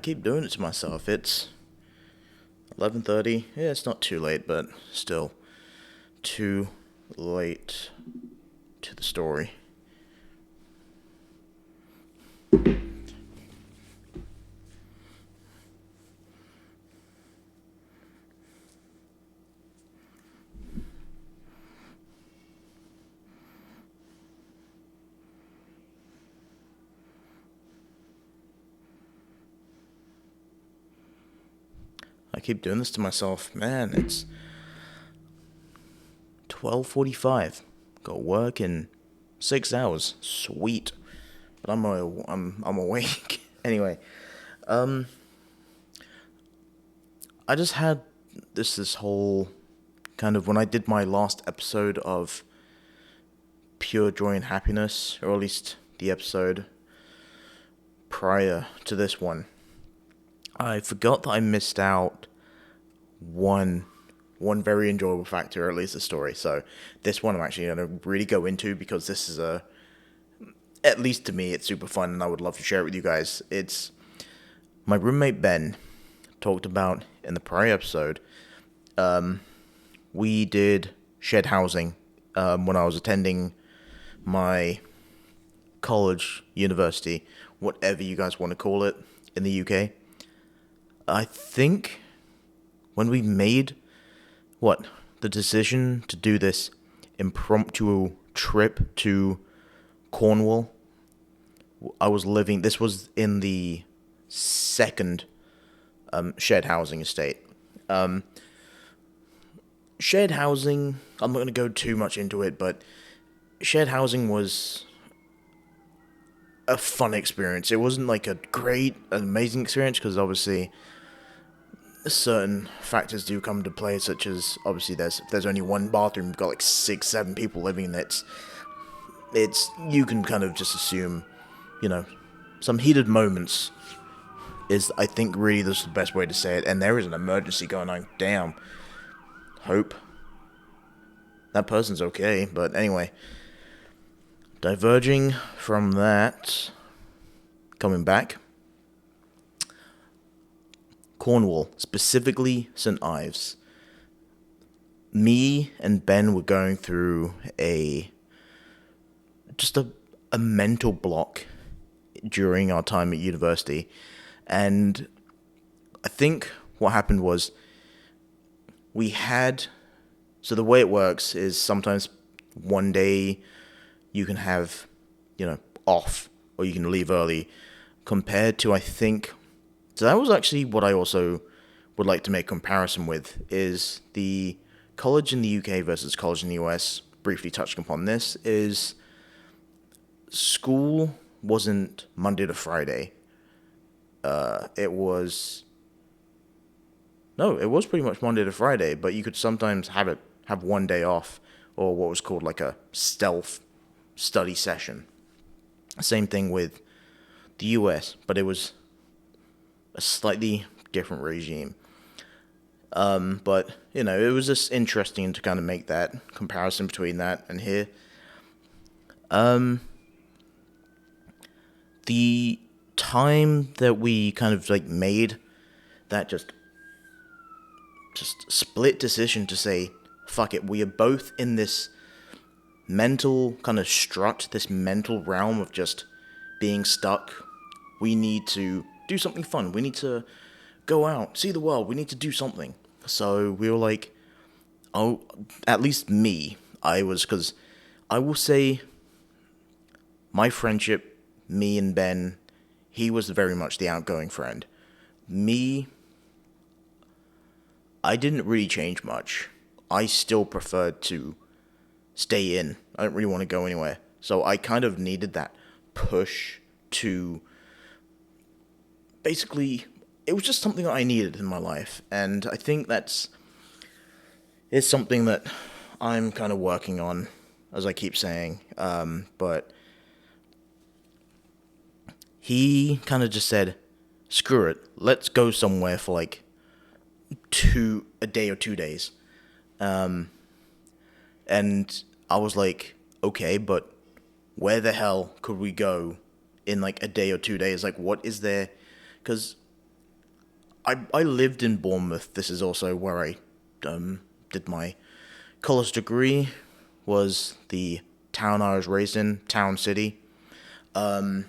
keep doing it to myself. It's 11:30. Yeah, it's not too late, but still too late to the story. I keep doing this to myself. Man, it's 12:45. Got work in 6 hours. Sweet. But I'm awake. Anyway, I just had this whole kind of when I did my last episode of Pure Joy and Happiness, or at least the episode prior to this one, I forgot that I missed out one very enjoyable factor, or at least the story. So this one I'm actually going to really go into because this is at least to me, it's super fun and I would love to share it with you guys. It's my roommate Ben talked about in the prior episode. We did shared housing when I was attending my college, university, whatever you guys want to call it, in the UK. I think when we made the decision to do this impromptu trip to Cornwall, this was in the second shared housing estate. Shared housing, I'm not going to go too much into it, but shared housing was a fun experience. It wasn't like a great, amazing experience because obviously certain factors do come into play, such as obviously there's only one bathroom, you've got like 6-7 people living in it. It's you can kind of just assume, some heated moments is I think really the best way to say it. And there is an emergency going on. Damn. Hope that person's okay. But anyway, diverging from that, coming back. Cornwall, specifically St Ives. Me and Ben were going through a mental block during our time at university, and I think what happened was so the way it works is sometimes one day you can have, off, or you can leave early, compared to, I think. So that was actually what I also would like to make comparison with, is the college in the UK versus college in the US. Briefly touching upon this, is school wasn't Monday to Friday. It was pretty much Monday to Friday, but you could sometimes have one day off, or what was called like a stealth study session. Same thing with the US, but it was a slightly different regime. But, it was just interesting to kind of make that comparison between that and here. The time that we kind of like made that just split decision to say, fuck it, we are both in this mental kind of strut, this mental realm of just being stuck. We need to do something fun. We need to go out, see the world. We need to do something. So we were like, at least me, because I will say my friendship, me and Ben, he was very much the outgoing friend. Me, I didn't really change much. I still preferred to stay in. I didn't really want to go anywhere. So I kind of needed that push to basically, it was just something that I needed in my life. And I think it's something that I'm kind of working on, as I keep saying. But he kind of just said, screw it, let's go somewhere for like a day or 2 days. And I was like, okay, but where the hell could we go in like a day or 2 days? Like, what is there? Because I lived in Bournemouth. This is also where I did my college degree. Was the town I was raised in, Town City. Obviously,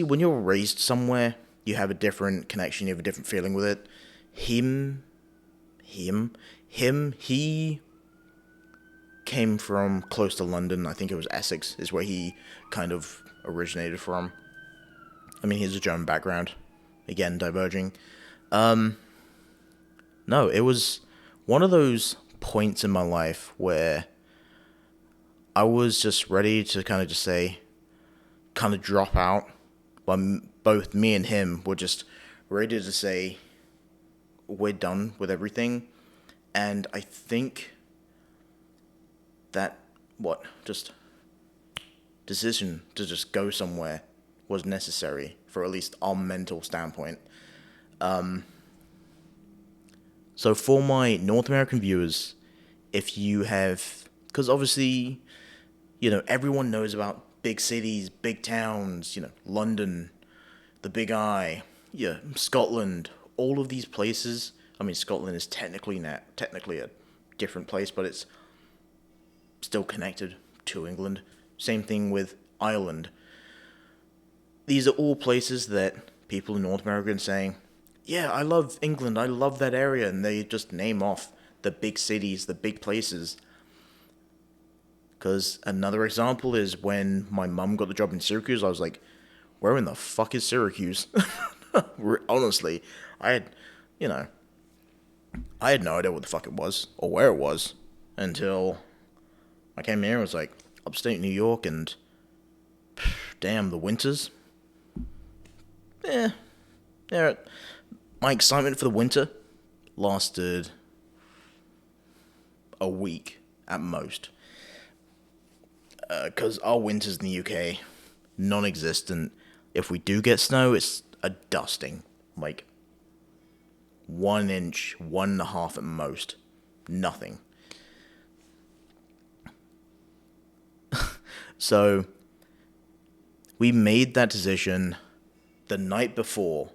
when you're raised somewhere, you have a different connection. You have a different feeling with it. Him, him, he came from close to London. I think it was Essex, is where he kind of originated from. I mean, he has a German background. Again, diverging. No, it was one of those points in my life where I was just ready to kind of just say, kind of drop out. But both me and him were just ready to say, we're done with everything. And I think that, just decision to just go somewhere was necessary for at least our mental standpoint. So for my North American viewers, if you have, because obviously, everyone knows about big cities, big towns, London, the Big I, yeah, Scotland, all of these places. I mean, Scotland is technically a different place, but it's still connected to England. Same thing with Ireland. These are all places that people in North America are saying, yeah, I love England, I love that area, and they just name off the big cities, the big places. Because another example is when my mum got the job in Syracuse, I was like, where in the fuck is Syracuse? Honestly, I had, I had no idea what the fuck it was, or where it was, until I came here and was like, upstate New York, and damn, the winters. Yeah, my excitement for the winter lasted a week at most. Because our winters in the UK, non-existent. If we do get snow, it's a dusting. Like, 1 inch, 1.5 at most. Nothing. So, we made that decision the night before.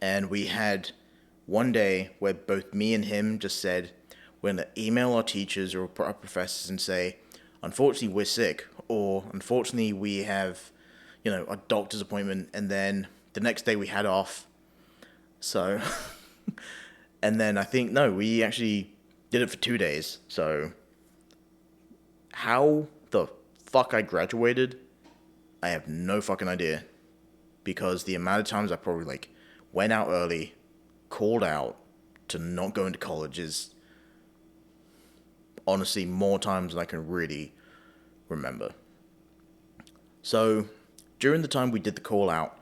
And we had one day where both me and him just said, we're going to email our teachers or our professors and say, unfortunately, we're sick, or unfortunately, we have, a doctor's appointment, and then the next day we had off. So, and then I think, no, we actually did it for 2 days. So, how the fuck I graduated, I have no fucking idea. Because the amount of times I probably, went out early, called out to not go into college is honestly more times than I can really remember. So, during the time we did the call out,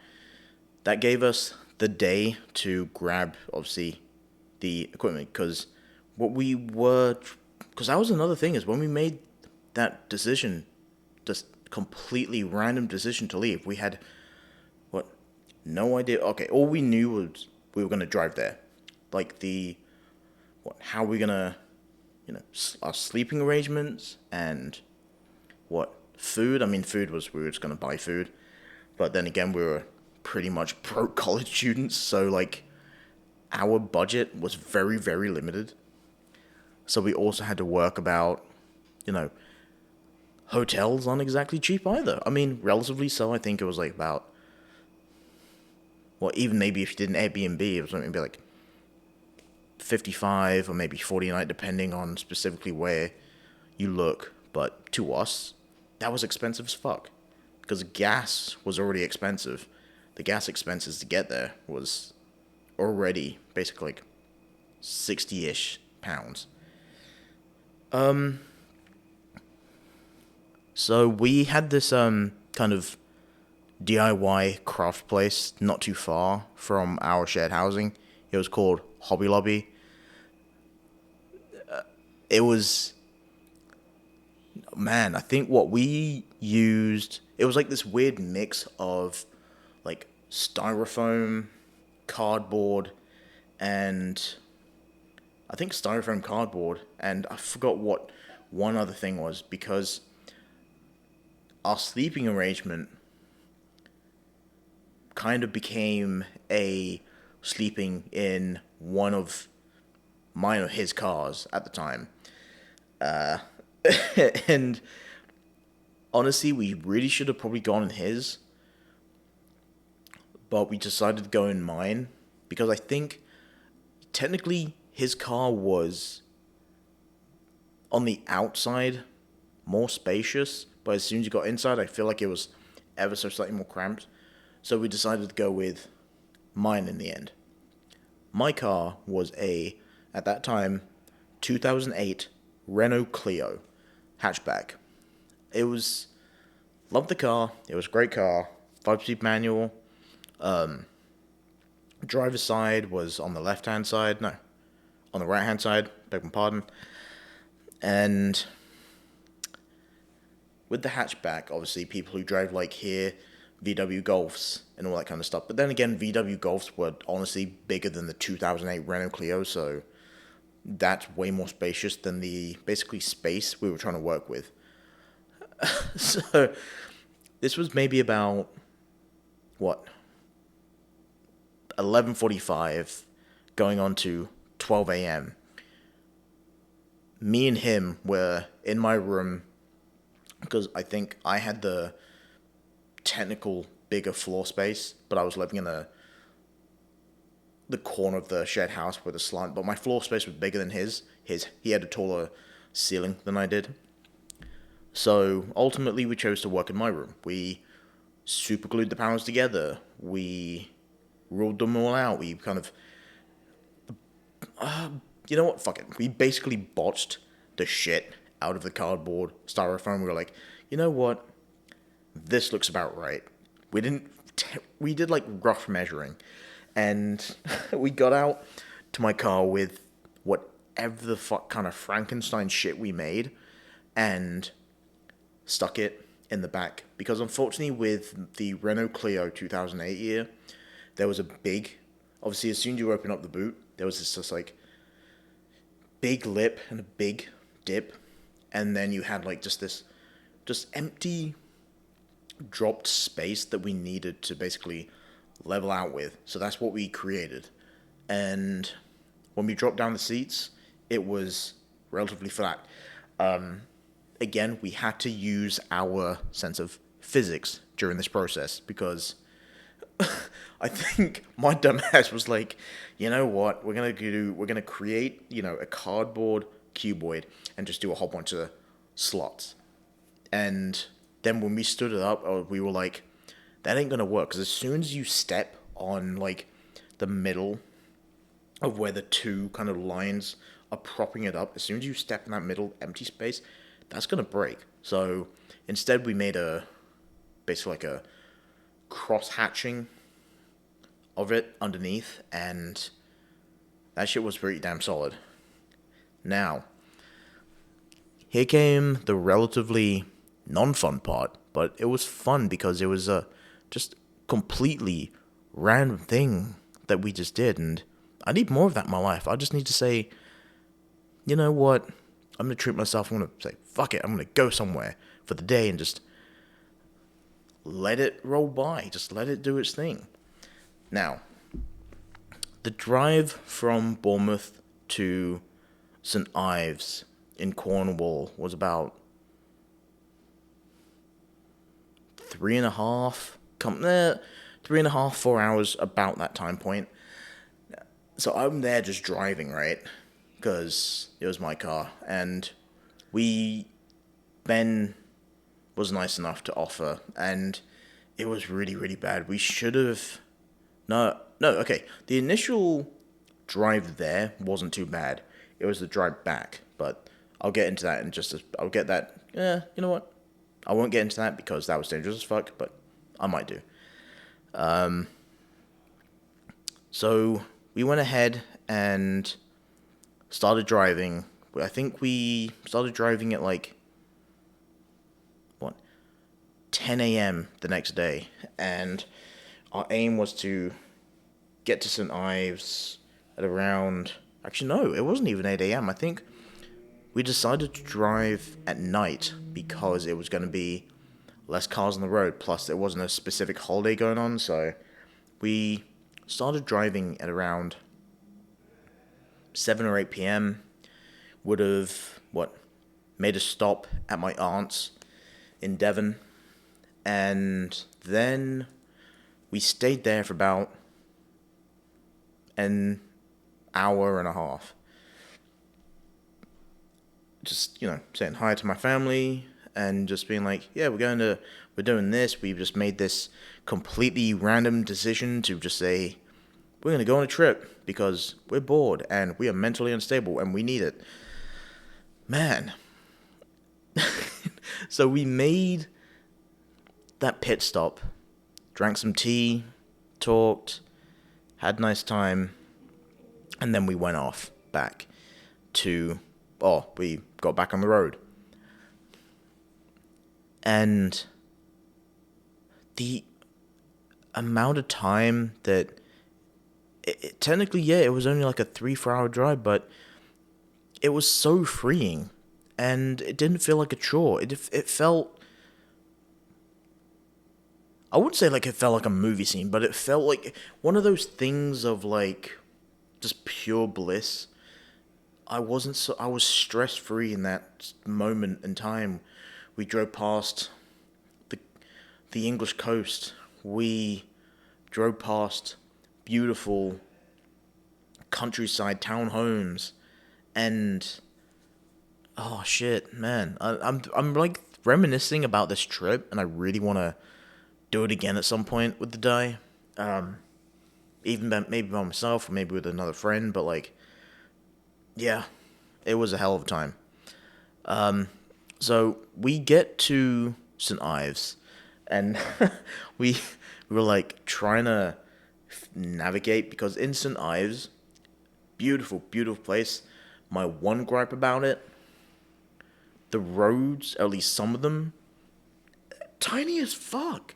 that gave us the day to grab, obviously, the equipment. Because that was another thing, is when we made that decision, just completely random decision to leave, we had, no idea. Okay, all we knew was we were going to drive there. How we going to, our sleeping arrangements and food. I mean, food was, we were just going to buy food. But then again, we were pretty much broke college students. So, our budget was very, very limited. So we also had to work about, hotels aren't exactly cheap either. I mean, relatively so. I think it was about, even maybe if you did an Airbnb, it was maybe 55 or maybe 40 a night, depending on specifically where you look. But to us, that was expensive as fuck. Because gas was already expensive. The gas expenses to get there was already basically 60-ish pounds. So we had this kind of DIY craft place not too far from our shared housing. It was called Hobby Lobby. It was, man, I think what we used, it was this weird mix of styrofoam, cardboard, and I think styrofoam cardboard, and I forgot what one other thing was, because our sleeping arrangement kind of became a sleeping in one of mine or his cars at the time. And honestly, we really should have probably gone in his, but we decided to go in mine because I think technically his car was on the outside more spacious, but as soon as you got inside, I feel like it was ever so slightly more cramped. So we decided to go with mine in the end. My car was at that time, 2008 Renault Clio hatchback. Loved the car. It was a great car. 5-speed manual. Driver's side was on the left-hand side. No, on the right-hand side. Beg my pardon. And with the hatchback, obviously, people who drive like here, VW Golfs and all that kind of stuff. But then again, VW Golfs were honestly bigger than the 2008 Renault Clio, so that's way more spacious than the basically space we were trying to work with. So this was maybe about 11:45 going on to 12 a.m. Me and him were in my room because I think I had the technical bigger floor space, but I was living in the corner of the shared house with a slant, but my floor space was bigger than his. He had a taller ceiling than I did. So ultimately we chose to work in my room. We super glued the panels together. We ruled them all out. We kind of you know what? Fuck it. We basically botched the shit out of the cardboard styrofoam. We were like, you know what? This looks about right. We did like rough measuring, and we got out to my car with whatever the fuck kind of Frankenstein shit we made, and stuck it in the back. Because unfortunately, with the Renault Clio 2008 year, there was a big, obviously as soon as you open up the boot, there was this just like big lip and a big dip, and then you had like just empty dropped space that we needed to basically level out with. So that's what we created. And when we dropped down the seats, it was relatively flat. Again, we had to use our sense of physics during this process because I think my dumb ass was like, you know what, we're gonna create, a cardboard cuboid and just do a whole bunch of slots. And then when we stood it up, we were like, that ain't gonna work, because as soon as you step on like the middle of where the two kind of lines are propping it up, as soon as you step in that middle empty space, that's gonna break. So instead we made basically like a cross hatching of it underneath, and that shit was pretty damn solid. Now, here came the relatively non-fun part, but it was fun because it was a just completely random thing that we just did, and I need more of that in my life. I just need to say, you know what, I'm gonna treat myself. I'm gonna say, fuck it, I'm gonna go somewhere for the day and just let it roll by, just let it do its thing. Now, the drive from Bournemouth to St Ives in Cornwall was about 4 hours, about that time point. So I'm there just driving, right? Because it was my car, and Ben was nice enough to offer, and it was really, really bad. We should have... No, okay. The initial drive there wasn't too bad. It was the drive back, but I'll get into that in I'll get that... you know what? I won't get into that because that was dangerous as fuck, but I might do. So we went ahead and started driving. I think we started driving at 10 a.m. the next day, and our aim was to get to St Ives at around... Actually, no, it wasn't even 8 a.m. I think we decided to drive at night because it was going to be less cars on the road, plus there wasn't a specific holiday going on, so We started driving at around 7 or 8 p.m. Would have, made a stop at my aunt's in Devon. And then we stayed there for about an hour and a half. Just, saying hi to my family and just being like, yeah, we're doing this. We've just made this completely random decision to just say, we're going to go on a trip because we're bored and we are mentally unstable and we need it. Man. So we made that pit stop, drank some tea, talked, had a nice time, and then we went off back we got back on the road. And the amount of time that technically, it was only like a 3-4 hour drive, but it was so freeing and it didn't feel like a chore. It felt, I wouldn't say like it felt like a movie scene, but it felt like one of those things of like just pure bliss. I was stress free in that moment in time. We drove past the English coast. We drove past beautiful countryside townhomes, and oh shit, man, I'm like reminiscing about this trip, and I really want to do it again at some point with the die. Maybe by myself or maybe with another friend, but like, yeah, it was a hell of a time. So we get to St Ives, and we were like trying to navigate because in St Ives, beautiful, beautiful place. My one gripe about it, the roads, at least some of them, tiny as fuck.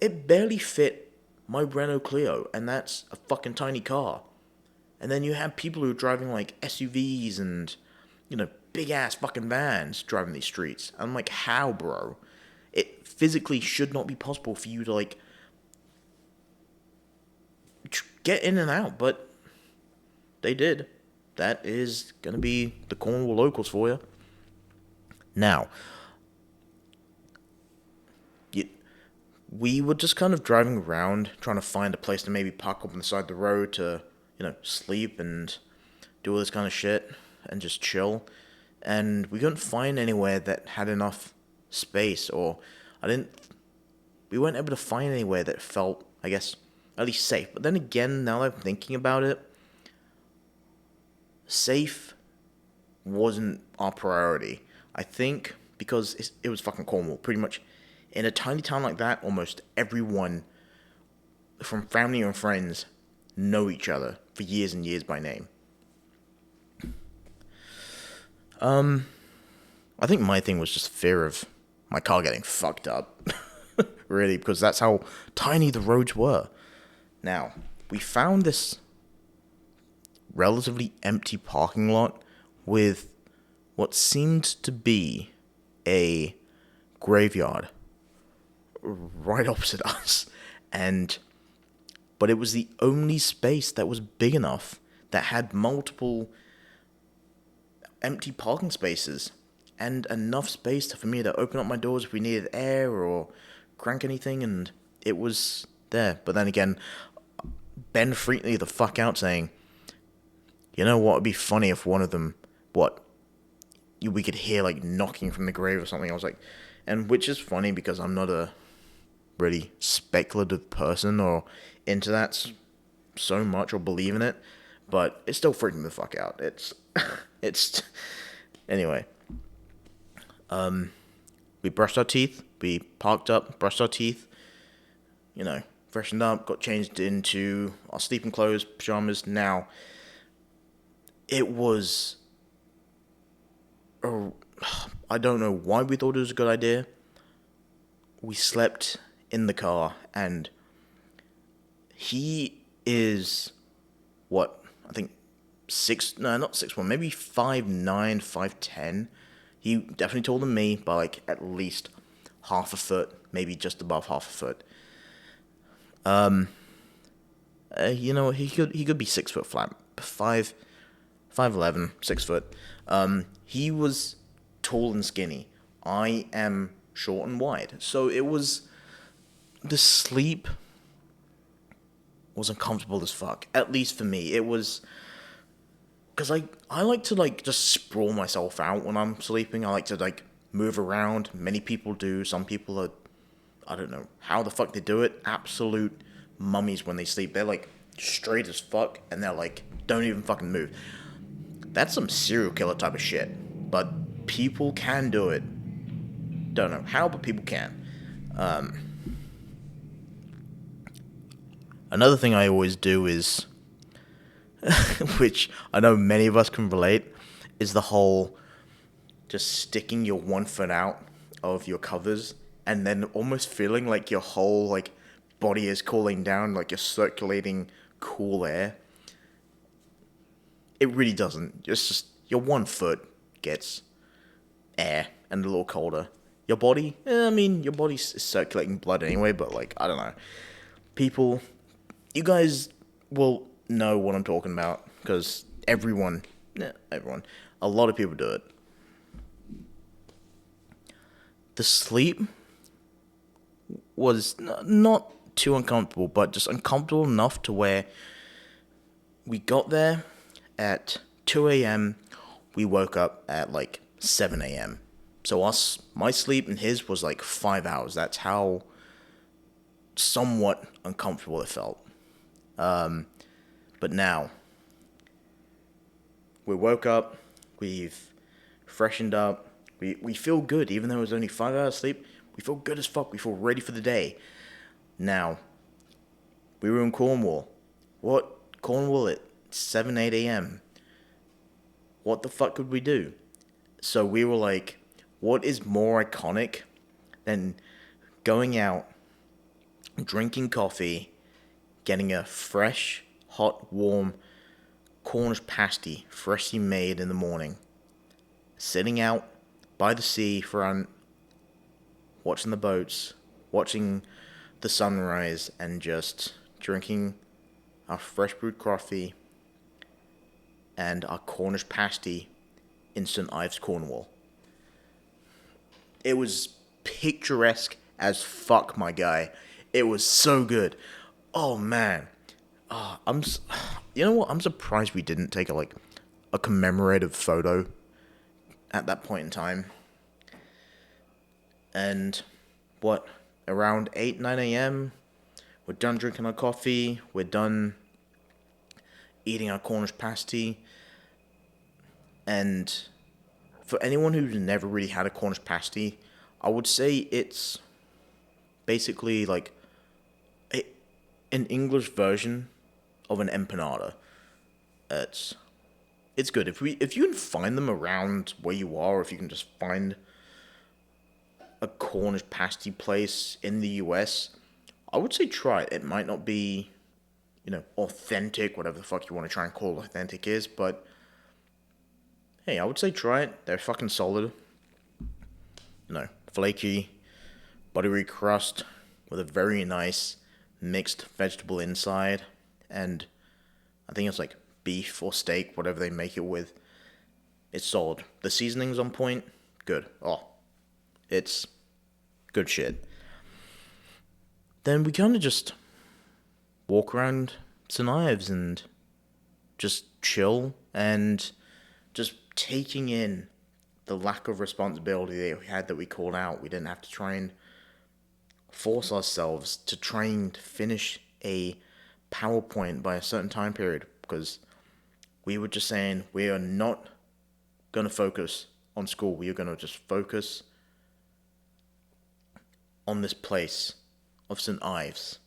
It barely fit my Renault Clio, and that's a fucking tiny car. And then you have people who are driving like SUVs and, big ass fucking vans driving these streets. I'm like, how, bro? It physically should not be possible for you to like get in and out, but they did. That is gonna be the Cornwall locals for you. Now, we were just kind of driving around, trying to find a place to maybe park up on the side of the road to, sleep and do all this kind of shit and just chill. And we couldn't find anywhere that had enough space, or we weren't able to find anywhere that felt, I guess, at least safe. But then again, now that I'm thinking about it, safe wasn't our priority. I think because it was fucking Cornwall. Pretty much in a tiny town like that, almost everyone from family and friends know each other for years and years by name. I think my thing was just fear of my car getting fucked up. Really, because that's how tiny the roads were. Now, we found this relatively empty parking lot with what seemed to be a graveyard right opposite us. But it was the only space that was big enough that had multiple empty parking spaces and enough space for me to open up my doors if we needed air or crank anything, and it was there. But then again, Ben freaked me the fuck out saying, you know what would be funny if one of them, we could hear like knocking from the grave or something. I was like, and which is funny because I'm not a really speculative person or into that so much or believe in it, but it still freaked me the fuck out. It's anyway. We brushed our teeth. We parked up, brushed our teeth. Freshened up, got changed into our sleeping clothes, pajamas. Now, it was. I don't know why we thought it was a good idea. We slept in the car, and he is I think not 6'1", maybe 5'9", 5'10". He definitely taller than me by like at least half a foot, maybe just above half a foot. he could be 6 foot flat, 5'11", 6 foot. He was tall and skinny. I am short and wide, so it was the sleep was uncomfortable as fuck. At least for me, it was because I like to like just sprawl myself out when I'm sleeping. I like to like move around. Many people do. Some people are, I don't know how the fuck they do it. Absolute mummies when they sleep. They're like straight as fuck, and they're like don't even fucking move. That's some serial killer type of shit. But people can do it. Don't know how, but people can. Another thing I always do is, which I know many of us can relate, is the whole just sticking your 1 foot out of your covers and then almost feeling like your whole like body is cooling down, like you're circulating cool air. It really doesn't. It's just your 1 foot gets air and a little colder. Your body, your body's circulating blood anyway, but like, I don't know. People, you guys will know what I'm talking about, because everyone, a lot of people do it. The sleep was not too uncomfortable, but just uncomfortable enough to where we got there at 2 a.m., we woke up at like 7 a.m. So my sleep and his was like 5 hours. That's how somewhat uncomfortable it felt. But now, we woke up, we've freshened up, we feel good, even though it was only 5 hours sleep, we feel good as fuck, we feel ready for the day. Now, we were in Cornwall. Cornwall at 7, 8 a.m. What the fuck could we do? So we were like, what is more iconic than going out, drinking coffee, getting a fresh, hot, warm Cornish pasty, freshly made in the morning, sitting out by the sea front, watching the boats, watching the sunrise, and just drinking our fresh brewed coffee and our Cornish pasty in St Ives, Cornwall. It was picturesque as fuck, my guy. It was so good. Oh man, you know what? I'm surprised we didn't take a commemorative photo at that point in time. And around 8, 9 a.m., we're done drinking our coffee, we're done eating our Cornish pasty, and for anyone who's never really had a Cornish pasty, I would say it's basically like an English version of an empanada. It's good. If you can find them around where you are, or if you can just find a Cornish pasty place in the US, I would say try it. It might not be, authentic, whatever the fuck you want to try and call authentic is, but hey, I would say try it. They're fucking solid. Flaky, buttery crust with a very nice mixed vegetable inside, and I think it's like beef or steak, whatever they make it with. It's solid. The seasoning's on point. Good. Oh, it's good shit. Then we kind of just walk around St Ives and just chill and just taking in the lack of responsibility that we had, that we called out. We didn't have to try and force ourselves to try and finish a PowerPoint by a certain time period, because we were just saying we are not going to focus on school. We are going to just focus on this place of St Ives.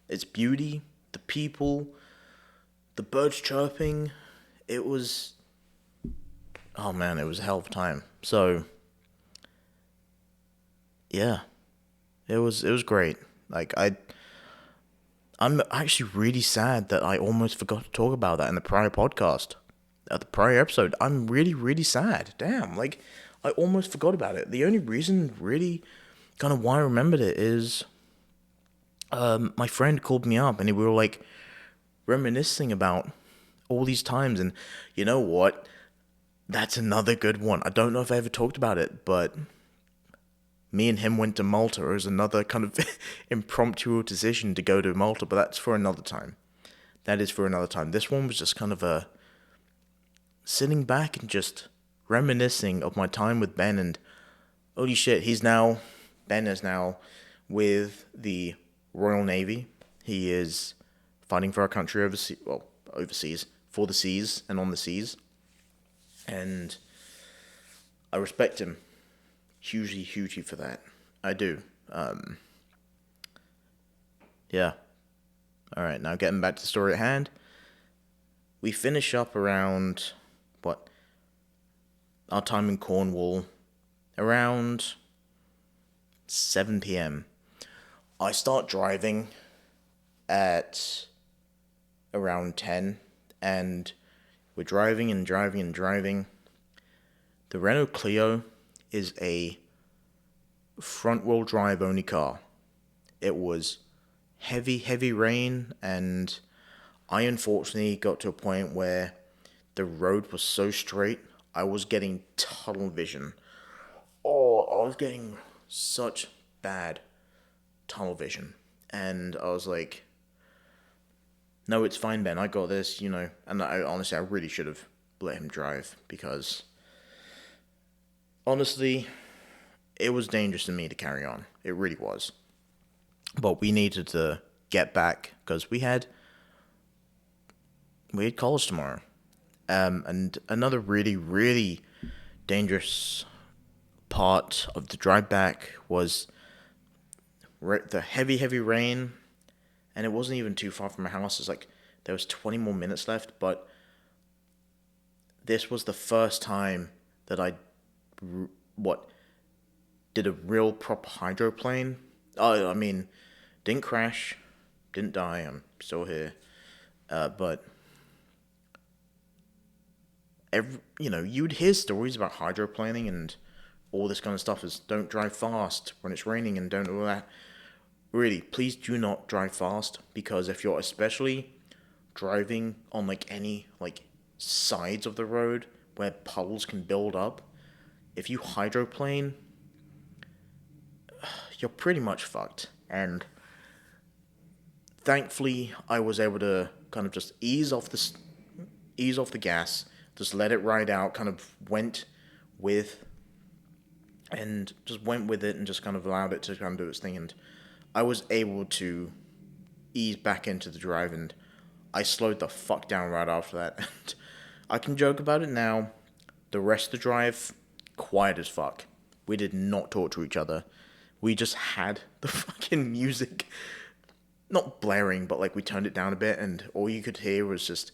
Its beauty, the people, the birds chirping. It was, oh man, it was a hell of a time. So, yeah, it was great. Like, I'm actually really sad that I almost forgot to talk about that in the prior podcast. At the prior episode, I'm really, really sad. Damn, like, I almost forgot about it. The only reason, really, kind of why I remembered it is, my friend called me up and we were like, reminiscing about all these times. And you know what? That's another good one. I don't know if I ever talked about it, but me and him went to Malta. It was another kind of impromptu decision to go to Malta, but that's for another time. That is for another time. This one was just kind of a sitting back and just reminiscing of my time with Ben, and holy shit, Ben is now with the Royal Navy. He is fighting for our country overseas, for the seas and on the seas. And I respect him hugely, hugely for that. I do. Yeah. Alright, now getting back to the story at hand. We finish up around, our time in Cornwall, around 7 p.m. I start driving at around 10, and we're driving and driving and driving. The Renault Clio is a front-wheel drive only car. It was heavy, heavy rain, and I unfortunately got to a point where the road was so straight, I was getting tunnel vision. Oh, I was getting such bad tunnel vision. And I was like, no, it's fine, Ben, I got this, And honestly, I really should have let him drive, because honestly, it was dangerous to me to carry on. It really was. But we needed to get back, because we had college tomorrow. And another really, really dangerous part of the drive back was the heavy, heavy rain. And it wasn't even too far from my house. It's like there was 20 more minutes left. But this was the first time that I did a real proper hydroplane. I mean, didn't crash, didn't die. I'm still here. But you'd hear stories about hydroplaning and all this kind of stuff. Is don't drive fast when it's raining and don't do all that. Really, please do not drive fast, because if you're especially driving on any sides of the road where puddles can build up, if you hydroplane, you're pretty much fucked. And thankfully, I was able to kind of just ease off the gas, just let it ride out, kind of went with it and just kind of allowed it to kind of do its thing. And I was able to ease back into the drive, and I slowed the fuck down right after that. And I can joke about it now. The rest of the drive, quiet as fuck. We did not talk to each other. We just had the fucking music, not blaring, but we turned it down a bit, and all you could hear was just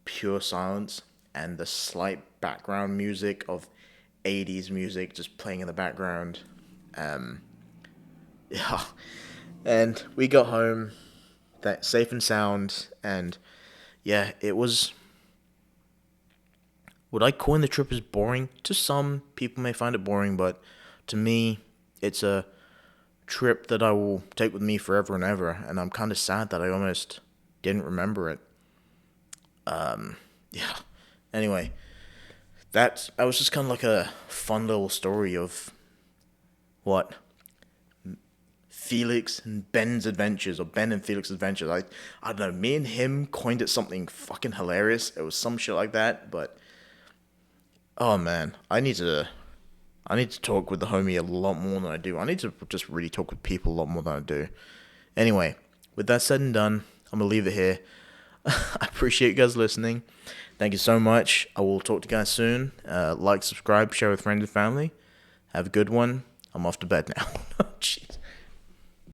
pure silence and the slight background music of 80s music just playing in the background. Yeah, and we got home safe and sound, and yeah, it was. Would I coin the trip as boring? To some people may find it boring, but to me, it's a trip that I will take with me forever and ever, and I'm kind of sad that I almost didn't remember it. Yeah. Anyway, that was just kind of like a fun little story of Felix and Ben's adventures, or Ben and Felix's adventures. I don't know, me and him coined it something fucking hilarious. It was some shit like that, but oh man, I need to talk with the homie a lot more than I do. I need to just really talk with people a lot more than I do. Anyway, with that said and done, I'm gonna leave it here. I appreciate you guys listening. Thank you so much. I will talk to you guys soon. Like, subscribe, share with friends and family. Have a good one. I'm off to bed now. Jeez.